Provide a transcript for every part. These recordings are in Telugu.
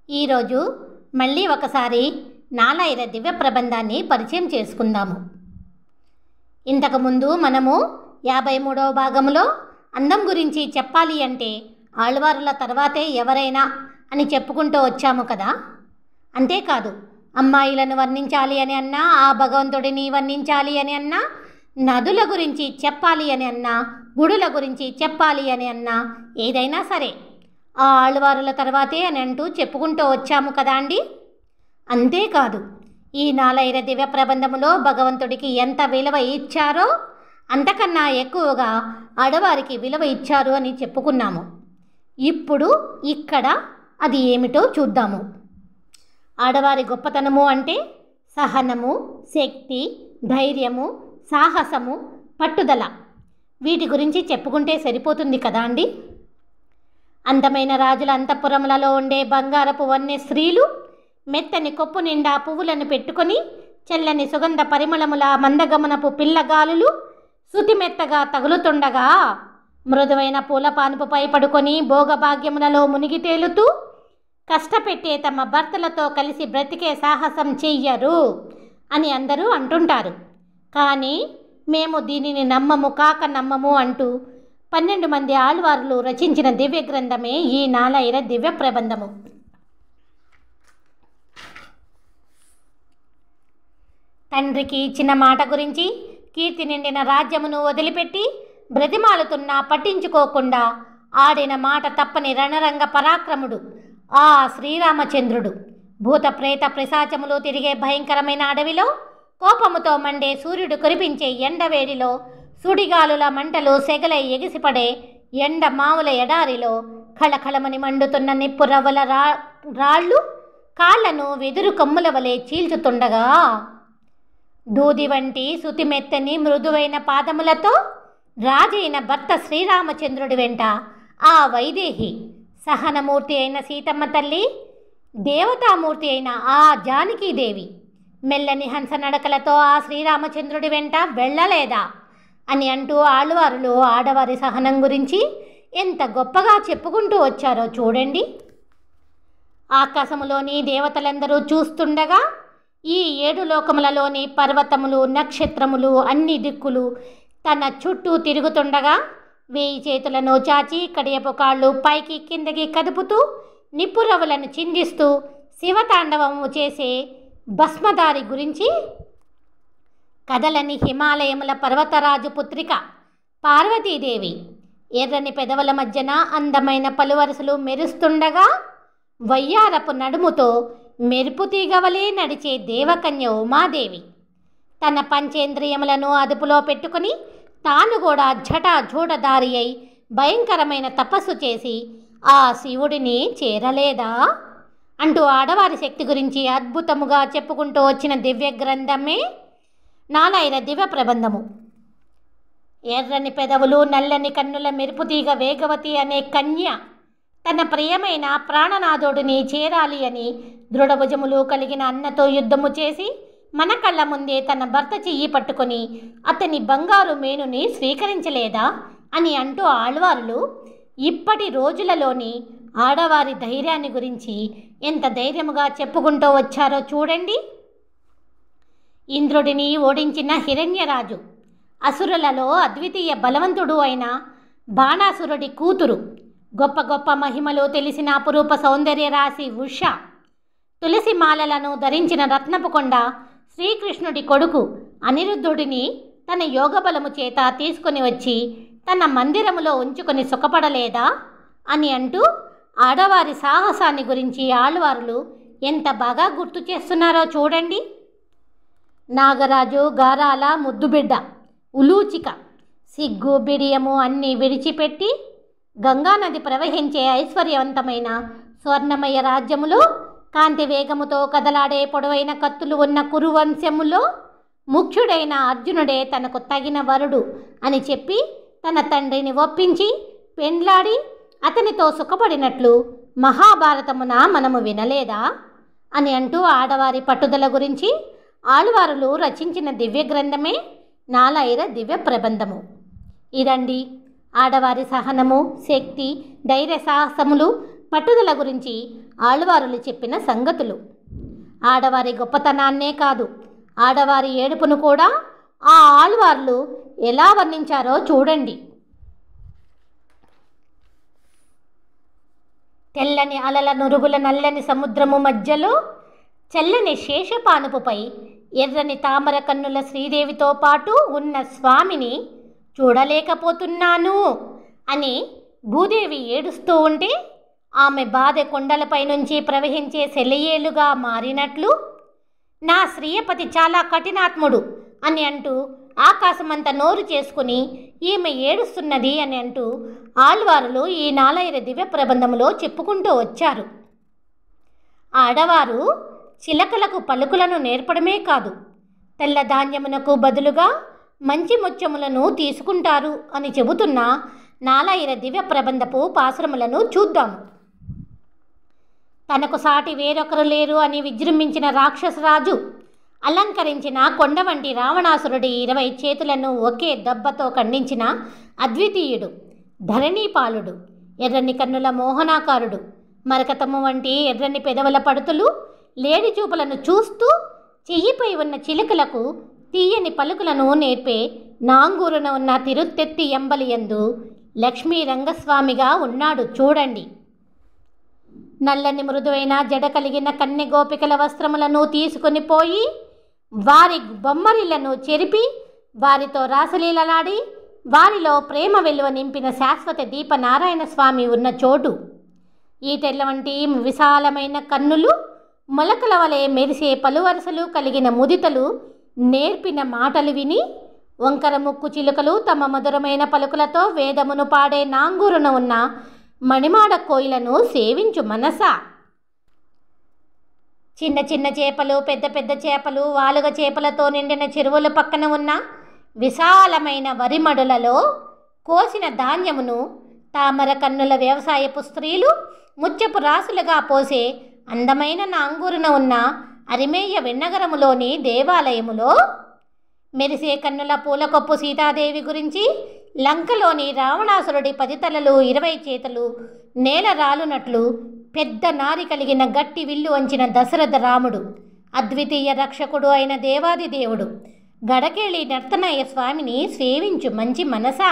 ఈరోజు మళ్ళీ ఒకసారి నాలాయిర దివ్య ప్రబంధాన్ని పరిచయం చేసుకుందాము. ఇంతకుముందు మనము 53వ భాగంలో అందం గురించి చెప్పాలి అంటే ఆళ్వారుల తర్వాతే ఎవరైనా అని చెప్పుకుంటూ వచ్చాము కదా. అంతేకాదు, అమ్మాయిలను వర్ణించాలి అని అన్నా, ఆ భగవంతుడిని వర్ణించాలి అని అన్నా, నదుల గురించి చెప్పాలి అని అన్నా, గుడుల గురించి చెప్పాలి అని అన్నా, ఏదైనా సరే ఆ ఆళ్వారుల తర్వాతే అని అంటూ చెప్పుకుంటూ వచ్చాము కదా అండి. అంతేకాదు, ఈ నాలాయిర దివ్య ప్రబంధములో భగవంతుడికి ఎంత విలువ ఇచ్చారో అంతకన్నా ఎక్కువగా ఆడవారికి విలువ ఇచ్చారు అని చెప్పుకున్నాము. ఇప్పుడు ఇక్కడ అది ఏమిటో చూద్దాము. ఆడవారి గొప్పతనము అంటే సహనము, శక్తి, ధైర్యము, సాహసము, పట్టుదల. వీటి గురించి చెప్పుకుంటే సరిపోతుంది కదా అండి. అందమైన రాజుల అంతఃపురములలో ఉండే బంగారపు వన్నె స్త్రీలు మెత్తని కొప్పు నిండా పువ్వులను పెట్టుకొని చల్లని సుగంధ పరిమళముల మందగమనపు పిల్లగాలులు శుతిమెత్తగా తగులుతుండగా మృదువైన పూల పానుపుపై పడుకొని భోగభాగ్యములలో మునిగి తేలుతూ కష్టపెట్టే తమ భర్తలతో కలిసి బ్రతికే సాహసం చెయ్యరు అని అందరూ అంటుంటారు. కానీ మేము దీనిని నమ్మము కాక నమ్మము అంటూ 12 మంది ఆళ్వారులు రచించిన దివ్య గ్రంథమే ఈ నాలాయిర దివ్య ప్రబంధము. తండ్రికి ఇచ్చిన మాట గురించి కీర్తి నిండిన రాజ్యమును వదిలిపెట్టి బ్రతిమాలుతున్నా పట్టించుకోకుండా ఆడిన మాట తప్పని రణరంగ పరాక్రముడు ఆ శ్రీరామచంద్రుడు. భూత ప్రేత పిశాచములు తిరిగే భయంకరమైన అడవిలో, కోపముతో మండే సూర్యుడు కురిపించే ఎండవేడిలో, సుడిగాలుల మంటలు సెగలై ఎగిసిపడే ఎండ మావుల ఎడారిలో, ఖళఖళమని మండుతున్న నిప్పు రవ్వల రాళ్ళు కాళ్లను వెదురు కమ్ముల వలె చీల్చుతుండగా, దూది వంటి శుతిమెత్తని మృదువైన పాదములతో రాజైన భర్త శ్రీరామచంద్రుడి వెంట ఆ వైదేహి, సహనమూర్తి అయిన సీతమ్మ తల్లి, దేవతామూర్తి అయిన ఆ జానకీదేవి మెల్లని హంస నడకలతో ఆ శ్రీరామచంద్రుడి వెంట వెళ్ళలేదా అని అంటూ ఆళ్వారులు ఆడవారి సహనం గురించి ఎంత గొప్పగా చెప్పుకుంటూ వచ్చారో చూడండి. ఆకాశములోని దేవతలందరూ చూస్తుండగా, ఈ 7 లోకములలోని పర్వతములు, నక్షత్రములు, అన్ని దిక్కులు తన చుట్టూ తిరుగుతుండగా 1000 చేతులను చాచి కడియపు కాళ్ళు పైకి కిందకి కదుపుతూ నిప్పురవ్వలను చిందిస్తూ శివతాండవము చేసే భస్మధారి గురించి, కదలని హిమాలయముల పర్వతరాజు పుత్రిక పార్వతీదేవి ఎర్రని పెదవుల మధ్యన అందమైన పలువరసలు మెరుస్తుండగా, వయ్యారపు నడుముతో మెరుపు తీగవలే నడిచే దేవకన్య ఉమాదేవి తన పంచేంద్రియములను అదుపులో పెట్టుకుని తాను కూడా జటాజూటధారి అయి భయంకరమైన తపస్సు చేసి ఆ శివుడిని చేరలేదా అంటూ ఆడవారి శక్తి గురించి అద్భుతముగా చెప్పుకుంటూ వచ్చిన దివ్య గ్రంథమే నాలాయిర దివ్య ప్రబంధము. ఎర్రని పెదవులు, నల్లని కన్నుల మెరుపుతీగ వేగవతి అనే కన్య తన ప్రియమైన ప్రాణనాథుడిని చేరాలి అని దృఢభుజములు కలిగిన అన్నతో యుద్ధము చేసి మన కళ్ళ ముందే తన భర్త చెయ్యి పట్టుకొని అతని బంగారు మేనుని స్వీకరించలేదా అని అంటూ ఆళ్వారులు ఇప్పటి రోజులలోని ఆడవారి ధైర్యాన్ని గురించి ఎంత ధైర్యముగా చెప్పుకుంటూ వచ్చారో చూడండి. ఇంద్రుడిని ఓడించిన హిరణ్యరాజు, అసురులలో అద్వితీయ బలవంతుడు అయిన బాణాసురుడి కూతురు, గొప్ప గొప్ప మహిమలు తెలిసిన అపురూప సౌందర్య రాశి ఉష, తులసి మాలలను ధరించిన రత్నపు కొండ శ్రీకృష్ణుడి కొడుకు అనిరుద్ధుడిని తన యోగబలము చేత తీసుకొని వచ్చి తన మందిరములో ఉంచుకొని సుఖపడలేదా అని అంటూ ఆడవారి సాహసాన్ని గురించి ఆళ్వారులు ఎంత బాగా గుర్తు చేస్తున్నారో చూడండి. నాగరాజు గారాల ముద్దుబిడ్డ ఉలూచిక సిగ్గు బిడియము అన్నీ విడిచిపెట్టి గంగానది ప్రవహించే ఐశ్వర్యవంతమైన స్వర్ణమయ రాజ్యములో కాంతి వేగముతో కదలాడే పొడవైన కత్తులు ఉన్న కురువంశములో ముఖ్యుడైన అర్జునుడే తనకు తగిన వరుడు అని చెప్పి తన తండ్రిని ఒప్పించి పెండ్లాడి అతనితో సుఖపడినట్లు మహాభారతమున మనము వినలేదా అని అంటూ ఆడవారి పట్టుదల గురించి ఆళ్వారులు రచించిన దివ్య గ్రంథమే నాలాయిర దివ్య ప్రబంధము. ఇదండి ఆడవారి సహనము, శక్తి, ధైర్య సాహసములు, పట్టుదల గురించి ఆళ్వారులు చెప్పిన సంగతులు. ఆడవారి గొప్పతనాన్నే కాదు, ఆడవారి ఏడుపును కూడా ఆ ఆళ్వార్లు ఎలా వర్ణించారో చూడండి. తెల్లని అలల నురుగుల నల్లని సముద్రము మధ్యలో చల్లని శేషపానుపుపై ఎర్రని తామర కన్నుల శ్రీదేవితో పాటు ఉన్న స్వామిని చూడలేకపోతున్నాను అని భూదేవి ఏడుస్తూ ఉంటే ఆమె బాధ కొండలపై నుంచి ప్రవహించే సెలయేలుగా మారినట్లు నా శ్రీయపతి చాలా కఠినాత్ముడు అని అంటూ ఆకాశమంత నోరు చేసుకుని ఈమె ఏడుస్తున్నది అని అంటూ ఆళ్వారులు ఈ నాలాయిర దివ్య ప్రబంధములో చెప్పుకుంటూ వచ్చారు. ఆడవారు చిలకలకు పలుకులను నేర్పడమే కాదు, తెల్ల ధాన్యమునకు బదులుగా మంచి ముత్యములను తీసుకుంటారు అని చెబుతున్న నాలాయిర దివ్య ప్రబంధపు పాశ్రములను చూద్దాము. తనకు సాటి వేరొకరు లేరు అని విజృంభించిన రాక్షసరాజు అలంకరించిన కొండ వంటి రావణాసురుడి 20 చేతులను ఒకే దెబ్బతో ఖండించిన అద్వితీయుడు, ధరణీపాలుడు, ఎర్రని కన్నుల మోహనాకారుడు, మరకతము వంటి ఎర్రని పెదవుల పడుతులు లేడి చూపులను చూస్తూ చెయ్యిపై ఉన్న చిలుకలకు తీయని పలుకులను నేర్పే నాంగూరున ఉన్న తిరుత్తెత్తి ఎంబలియందు లక్ష్మీ రంగస్వామిగా ఉన్నాడు చూడండి. నల్లని మృదువైన జడ కలిగిన కన్నె గోపికల వస్త్రములను తీసుకొని పోయి వారి బొమ్మరిళ్లను చెరిపి వారితో రాసలీలలాడి వారిలో ప్రేమ వెలువ నింపిన శాశ్వత దీప నారాయణ స్వామి ఉన్న చోటు. ఈ తెల్ల వంటి విశాలమైన కన్నులు, మొలకల వలె మెరిసే పలువరసలు కలిగిన ముదితలు నేర్పిన మాటలు విని వంకర ముక్కు చిలుకలు తమ మధురమైన పలుకులతో వేదమును పాడే నాంగూరున ఉన్న మణిమాడ కోయిలను సేవించు మనసా. చిన్న చిన్న చేపలు, పెద్ద పెద్ద చేపలు, వాలుగ చేపలతో నిండిన చెరువుల పక్కన ఉన్న విశాలమైన వరిమడులలో కోసిన ధాన్యమును తామర కన్నుల వ్యవసాయపు స్త్రీలు ముత్యపు రాసులుగా పోసే అందమైన నాంగూరున ఉన్న అరిమేయ వెన్నగరములోని దేవాలయములో మెరిసే కన్నుల పూలకొప్పు సీతాదేవి గురించి, లంకలోని రావణాసురుడి 10 తలలు 20 చేతులు నేల రాలునట్లు పెద్ద నారి కలిగిన గట్టి విల్లు వంచిన దశరథ రాముడు, అద్వితీయ రక్షకుడు అయిన దేవాది దేవుడు గడకేళి నర్తనయ్య స్వామిని సేవించు మంచి మనసా.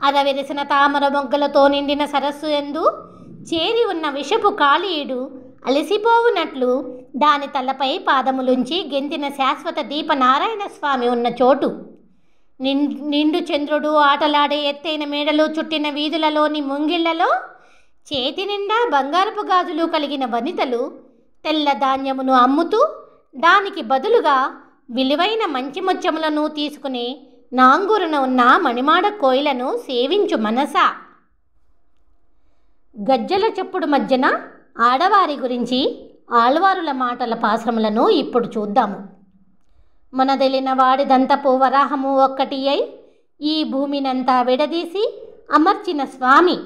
అదవిరిసిన తామర మొగ్గలతో నిండిన సరస్సు యందు చేరి ఉన్న విషపు కాళీయుడు అలసిపోవునట్లు దాని తలపై పాదములుంచి గెంతిన శాశ్వత దీప నారాయణ స్వామి ఉన్న చోటు. నిండు చంద్రుడు ఆటలాడే ఎత్తైన మేడలు చుట్టిన వీధులలోని ముంగిళ్లలో చేతి నిండా బంగారపు గాజులు కలిగిన వనితలు తెల్ల ధాన్యమును అమ్ముతూ దానికి బదులుగా విలువైన మంచి ముత్యములను తీసుకుని నాంగూరున ఉన్న మణిమాడ కోయిలను సేవించు మనసా. గజ్జల చప్పుడు మధ్యన ఆడవారి గురించి ఆళ్వారుల మాటల పాశ్రములను ఇప్పుడు చూద్దాము. మనదెలిన వాడిదంతపు వరాహము ఒక్కటి అయి ఈ భూమినంతా విడదీసి అమర్చిన స్వామి,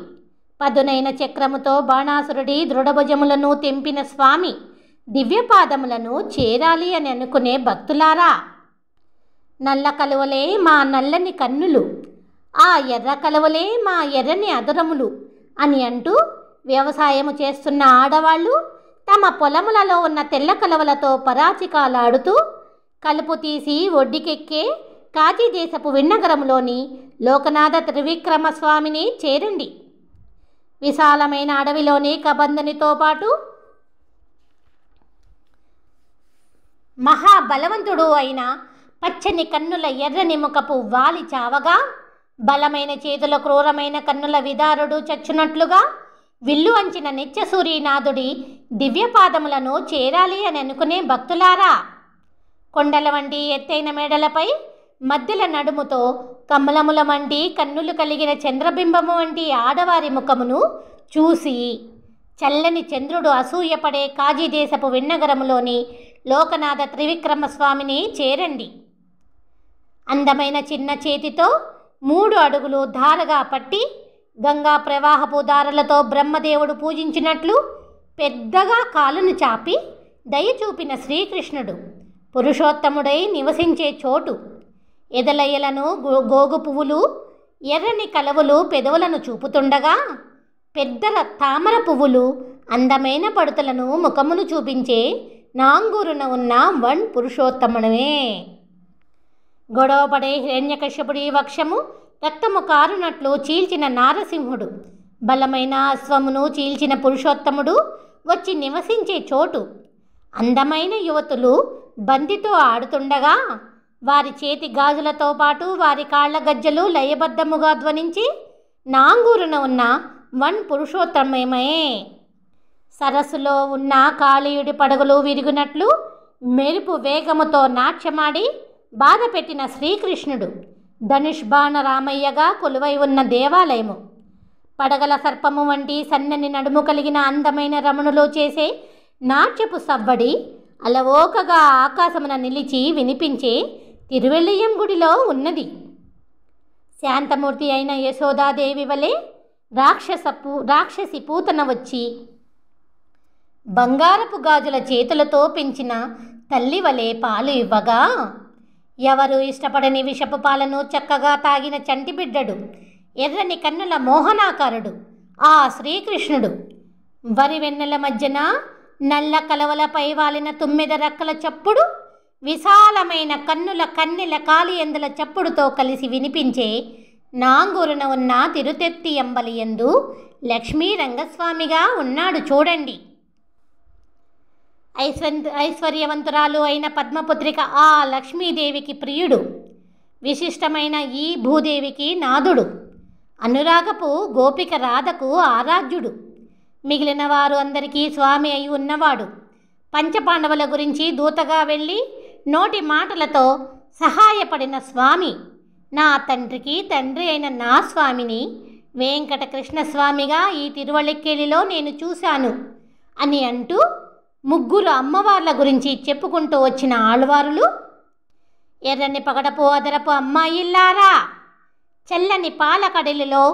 పదునైన చక్రముతో బాణాసురుడి దృఢభుజములను తెంపిన స్వామి దివ్యపాదములను చేరాలి అని అనుకునే భక్తులారా, నల్ల కలువలే మా నల్లని కన్నులు, ఆ ఎర్ర కలువలే మా ఎర్రని అదురములు అని అంటూ వ్యవసాయము చేస్తున్న ఆడవాళ్ళు తమ పొలములలో ఉన్న తెల్ల కలవలతో పరాచికాలాడుతూ కలుపు తీసి ఒడ్డికెక్కే కాశీదేశపు విన్నగరములోని లోకనాథ త్రివిక్రమ స్వామిని చేరండి. విశాలమైన అడవిలోని కబంధనితో పాటు మహాబలవంతుడు అయిన పచ్చని కన్నుల ఎర్రని ముఖపు వాలి చావగా, బలమైన చేతుల క్రూరమైన కన్నుల విదారుడు చచ్చునట్లుగా విల్లు వంచిన నిత్యసూరీనాథుడి దివ్యపాదములను చేరాలి అని అనుకునే భక్తులారా, కొండల వంటి ఎత్తైన మేడలపై మధ్యల నడుముతో కమలముల వంటి కన్నులు కలిగిన చంద్రబింబము వంటి ఆడవారి ముఖమును చూసి చల్లని చంద్రుడు అసూయపడే కాశీదేశపు విన్నగరములోని లోకనాథ త్రివిక్రమ స్వామిని చేరండి. అందమైన చిన్న చేతితో 3 అడుగులు ధారగా పట్టి గంగా ప్రవాహపు దారులతో బ్రహ్మదేవుడు పూజించినట్లు పెద్దగా కాలును చాపి దయచూపిన శ్రీకృష్ణుడు పురుషోత్తముడై నివసించే చోటు. ఎదలయ్యలను గోగు పువ్వులు ఎర్రని కలవులు పెదవులను చూపుతుండగా పెద్ద తామర పువ్వులు, అందమైన పడుతలను ముఖమును చూపించే నాంగూరున ఉన్న వన్ పురుషోత్తముడమే. గొడవపడే హిరణ్యకశ్యపుడి వక్షము రక్తము కారునట్లు చీల్చిన నారసింహుడు, బలమైన అశ్వమును చీల్చిన పురుషోత్తముడు వచ్చి నివసించే చోటు. అందమైన యువతులు బంతితో ఆడుతుండగా వారి చేతి గాజులతో పాటు వారి కాళ్ల గజ్జలు లయబద్ధముగా ధ్వనించి నాంగూరున ఉన్న వన్ పురుషోత్తమమే. సరస్సులో ఉన్న కాళీయుడి పడగలు విరిగినట్లు మెరుపు వేగముతో నాట్యమాడి బాధ పెట్టిన శ్రీకృష్ణుడు ధనుష్బాణ రామయ్యగా కొలువై ఉన్న దేవాలయము. పడగల సర్పము వంటి సన్నని నడుము కలిగిన అందమైన రమణులు చేసే నాట్యపు సవ్వడి అలవోకగా ఆకాశమున నిలిచి వినిపించే తిరువెల్లయ్యం గుడిలో ఉన్నది. శాంతమూర్తి అయిన యశోదాదేవి వలె రాక్షసి పూతన వచ్చి బంగారపు గాజుల చేతులతో పెంచిన తల్లి వలె పాలు ఇవ్వగా, ఎవరు ఇష్టపడని విషపు పాలను చక్కగా తాగిన చంటి బిడ్డడు, ఎర్రని కన్నుల మోహనాకారుడు ఆ శ్రీకృష్ణుడు. వరి వెన్నెల మధ్యన నల్ల కలవలపై వాలిన తుమ్మెద రక్కల చప్పుడు విశాలమైన కన్నుల కన్నెల కాళియందుల చప్పుడుతో కలిసి వినిపించే నాంగూరున ఉన్న తిరుతెత్తి ఎంబలియందు లక్ష్మీ రంగస్వామిగా ఉన్నాడు చూడండి. ఐశ్వర్యవంతురాలు అయిన పద్మపుత్రిక ఆ లక్ష్మీదేవికి ప్రియుడు, విశిష్టమైన ఈ భూదేవికి నాథుడు, అనురాగపు గోపిక రాధకు ఆరాధ్యుడు, మిగిలిన వారు అందరికీ స్వామి అయి ఉన్నవాడు. పంచపాండవుల గురించి దూతగా వెళ్ళి నోటి మాటలతో సహాయపడిన స్వామి, నా తండ్రికి తండ్రి అయిన నా స్వామిని వెంకటకృష్ణస్వామిగా ఈ తిరువళ్ళిక్కేలిలో నేను చూశాను అని అంటూ ముగ్గురు అమ్మవార్ల గురించి చెప్పుకుంటూ వచ్చిన ఆళ్వారులు, ఎర్రని పగడపు అదరపు అమ్మాయిల్లారా, చల్లని పాలకడలిలో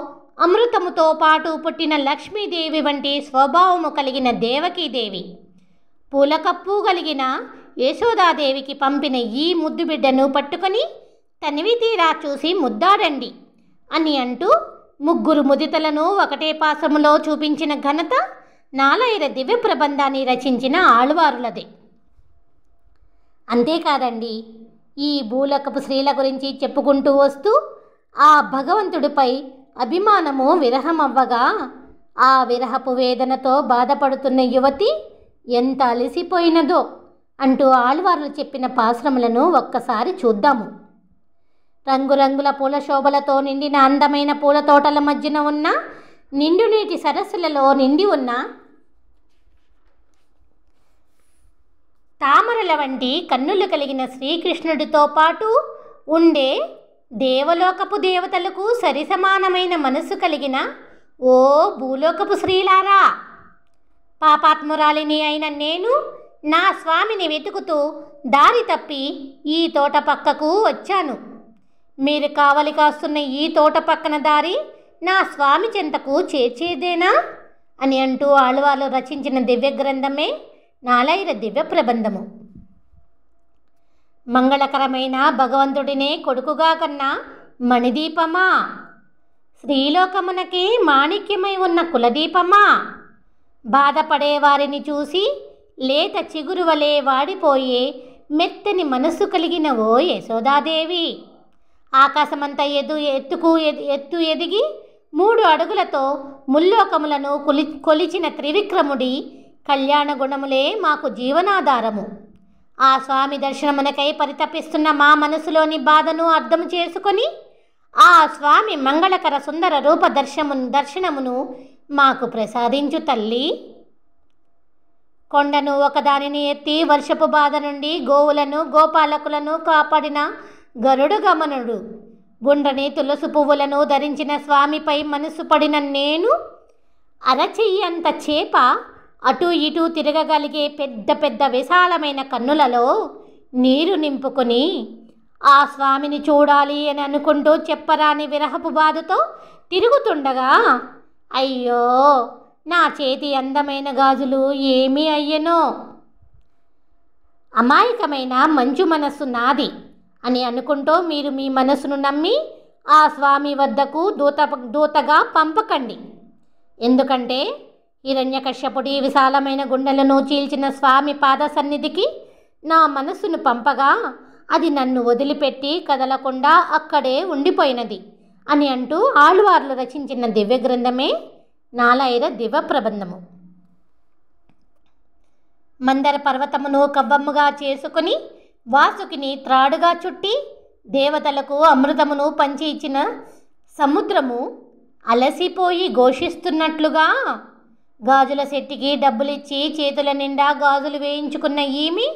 అమృతముతో పాటు పుట్టిన లక్ష్మీదేవి వంటి స్వభావము కలిగిన దేవకీదేవి, పూలకప్పు కలిగిన యశోదాదేవికి పంపిన ఈ ముద్దు బిడ్డను పట్టుకొని తనివి తీరా చూసి ముద్దాడండి అని అంటూ ముగ్గురు ముదితలను ఒకటే పాసములో చూపించిన ఘనత నాలాయిర దివ్య ప్రబంధాన్ని రచించిన ఆళ్వారులదే. అంతేకాదండి, ఈ భూలకపు స్త్రీల గురించి చెప్పుకుంటూ వస్తూ ఆ భగవంతుడిపై అభిమానము విరహమవ్వగా ఆ విరహపు వేదనతో బాధపడుతున్న యువతి ఎంత అలసిపోయినదో అంటూ ఆళ్వార్లు చెప్పిన పాశ్రములను ఒక్కసారి చూద్దాము. రంగురంగుల పూల శోభలతో నిండిన అందమైన పూల తోటల మధ్యన ఉన్న నిండు నీటి సరస్సులలో నిండి ఉన్న తామరల వంటి కన్నులు కలిగిన శ్రీకృష్ణుడితో పాటు ఉండే దేవలోకపు దేవతలకు సరిసమానమైన మనస్సు కలిగిన ఓ భూలోకపు స్త్రీలారా, పాపాత్మురాలిని అయిన నేను నా స్వామిని వెతుకుతూ దారి తప్పి ఈ తోట పక్కకు వచ్చాను. మీరు కావలి కాస్తున్న ఈ తోట పక్కన దారి నా స్వామి చెంతకు చేర్చేదేనా అని అంటూ ఆళ్వార్లు రచించిన దివ్య గ్రంథమే నాలాయిర దివ్య ప్రబంధము. మంగళకరమైన భగవంతుడినే కొడుకుగా కన్నా మణిదీపమా, శ్రీలోకమునకే మాణిక్యమై ఉన్న కులదీపమా, బాధపడే వారిని చూసి లేత చిగురు వలె వాడిపోయే మెత్తని మనస్సు కలిగిన ఓ యశోదాదేవి, ఆకాశమంత ఎత్తు ఎదిగి 3 అడుగులతో ముల్లోకములను కొలిచిన త్రివిక్రముడి కళ్యాణ గుణములే మాకు జీవనాధారము. ఆ స్వామి దర్శనమునకై పరితపిస్తున్న మా మనసులోని బాధను అర్థం చేసుకొని ఆ స్వామి మంగళకర సుందర రూప దర్శనమును మాకు ప్రసాదించు తల్లి. కొండను ఒకదానిని ఎత్తి వర్షపు బాధ నుండి గోవులను గోపాలకులను కాపాడిన గరుడు గమనుడు, గుండ్రని తులసి పువ్వులను ధరించిన స్వామిపై మనసు పడిన నేను అరచెయ్యంత చేప అటు ఇటు తిరగగలిగే పెద్ద పెద్ద విశాలమైన కన్నులలో నీరు నింపుకొని ఆ స్వామిని చూడాలి అని అనుకుంటూ చెప్పరాని విరహపు బాధతో తిరుగుతుండగా, అయ్యో నా చేతి అందమైన గాజులు ఏమీ అయ్యనో, అమాయకమైన మంచు మనస్సు నాది అని అనుకుంటూ మీరు మీ మనసును నమ్మి ఆ స్వామి వద్దకు దూతగా పంపకండి. ఎందుకంటే హిరణ్యకశ్యపుడి విశాలమైన గుండెలను చీల్చిన స్వామి పాద సన్నిధికి నా మనస్సును పంపగా అది నన్ను వదిలిపెట్టి కదలకుండా అక్కడే ఉండిపోయినది అని అంటూ ఆళ్వార్లు రచించిన దివ్య గ్రంథమే నాలాయిర దివ్య ప్రబంధము. మందర పర్వతమును కవ్వమ్ముగా చేసుకుని వాసుకిని త్రాడుగా చుట్టి దేవతలకు అమృతమును పంచి ఇచ్చిన సముద్రము అలసిపోయి ఘోషిస్తున్నట్లుగా గాజుల శెట్టికి డబ్బులిచ్చి చేతుల నిండా గాజులు వేయించుకున్న ఈమె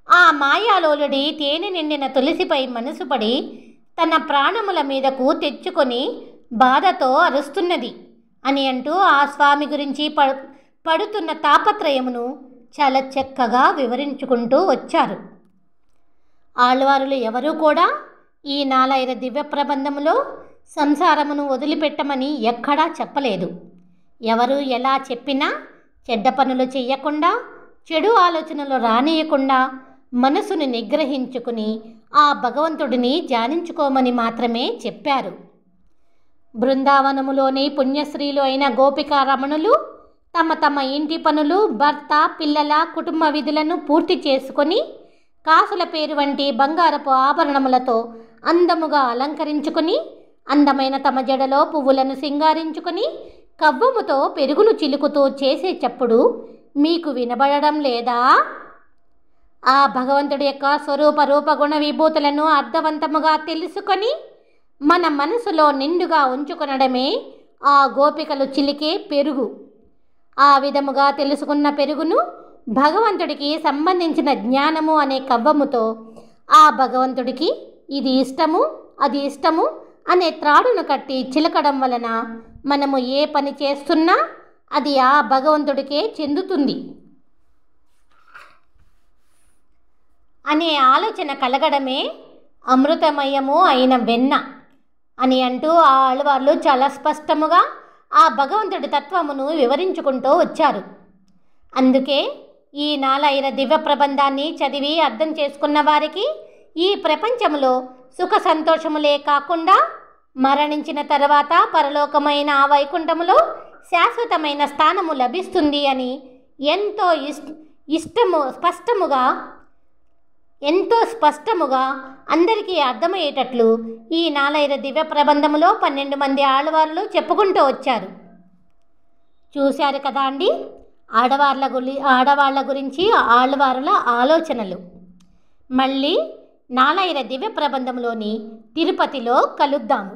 ఆ మాయాలోలుడి తేనె నిండిన తులసిపై మనసు పడి తన ప్రాణముల మీదకు తెచ్చుకొని బాధతో అరుస్తున్నది అని అంటూ ఆ స్వామి గురించి పడుతున్న తాపత్రయమును చాలా చక్కగా వివరించుకుంటూ వచ్చారు. ఆళ్వారులు ఎవరూ కూడా ఈ నాలాయిర దివ్య ప్రబంధములో సంసారమును వదిలిపెట్టమని ఎక్కడా చెప్పలేదు. ఎవరు ఎలా చెప్పినా చెడ్డ పనులు చెయ్యకుండా, చెడు ఆలోచనలు రానియకుండా మనసును నిగ్రహించుకుని ఆ భగవంతుడిని ధ్యానించుకోమని మాత్రమే చెప్పారు. బృందావనములోని పుణ్యశ్రీలు అయిన గోపికా రమణులు తమ తమ ఇంటి పనులు, భర్త, పిల్లల, కుటుంబ విధులను పూర్తి చేసుకొని కాసుల పేరు వంటి బంగారపు ఆభరణములతో అందముగా అలంకరించుకొని అందమైన తమ జడలో పువ్వులను సింగారించుకొని కవ్వముతో పెరుగును చిలుకుతూ చేసే చప్పుడు మీకు వినబడడం లేదా? ఆ భగవంతుడి యొక్క స్వరూప రూప గుణ విభూతులను అర్థవంతముగా తెలుసుకొని మన మనసులో నిండుగా ఉంచుకొనడమే ఆ గోపికలు చిలికే పెరుగు. ఆ విధముగా తెలుసుకున్న పెరుగును భగవంతుడికి సంబంధించిన జ్ఞానము అనే కవ్వముతో ఆ భగవంతుడికి ఇది ఇష్టము, అది ఇష్టము అనే త్రాడును కట్టి చిలకడం వలన మనము ఏ పని చేస్తున్నా అది ఆ భగవంతుడికే చెందుతుంది అనే ఆలోచన కలగడమే అమృతమయము అయిన వెన్న అని అంటూ ఆ ఆళ్వార్లు చాలా స్పష్టముగా ఆ భగవంతుడి తత్వమును వివరించుకుంటూ వచ్చారు. అందుకే ఈ నాలాయిర దివ్య ప్రబంధాన్ని చదివి అర్థం చేసుకున్న వారికి ఈ ప్రపంచంలో సుఖ సంతోషములే కాకుండా మరణించిన తర్వాత పరలోకమైన ఆ వైకుంఠములో శాశ్వతమైన స్థానము లభిస్తుంది అని ఎంతో స్పష్టముగా అందరికీ అర్థమయ్యేటట్లు ఈ నాలాయిర దివ్య ప్రబంధములో 12 మంది ఆళ్వార్లు చెప్పుకుంటూ వచ్చారు. చూశారు కదా అండి, ఆడవాళ్ళ గురించి ఆళ్వారుల ఆలోచనలు. మళ్ళీ నాలాయిర దివ్య ప్రబంధంలోని తిరుపతిలో కలుద్దాము.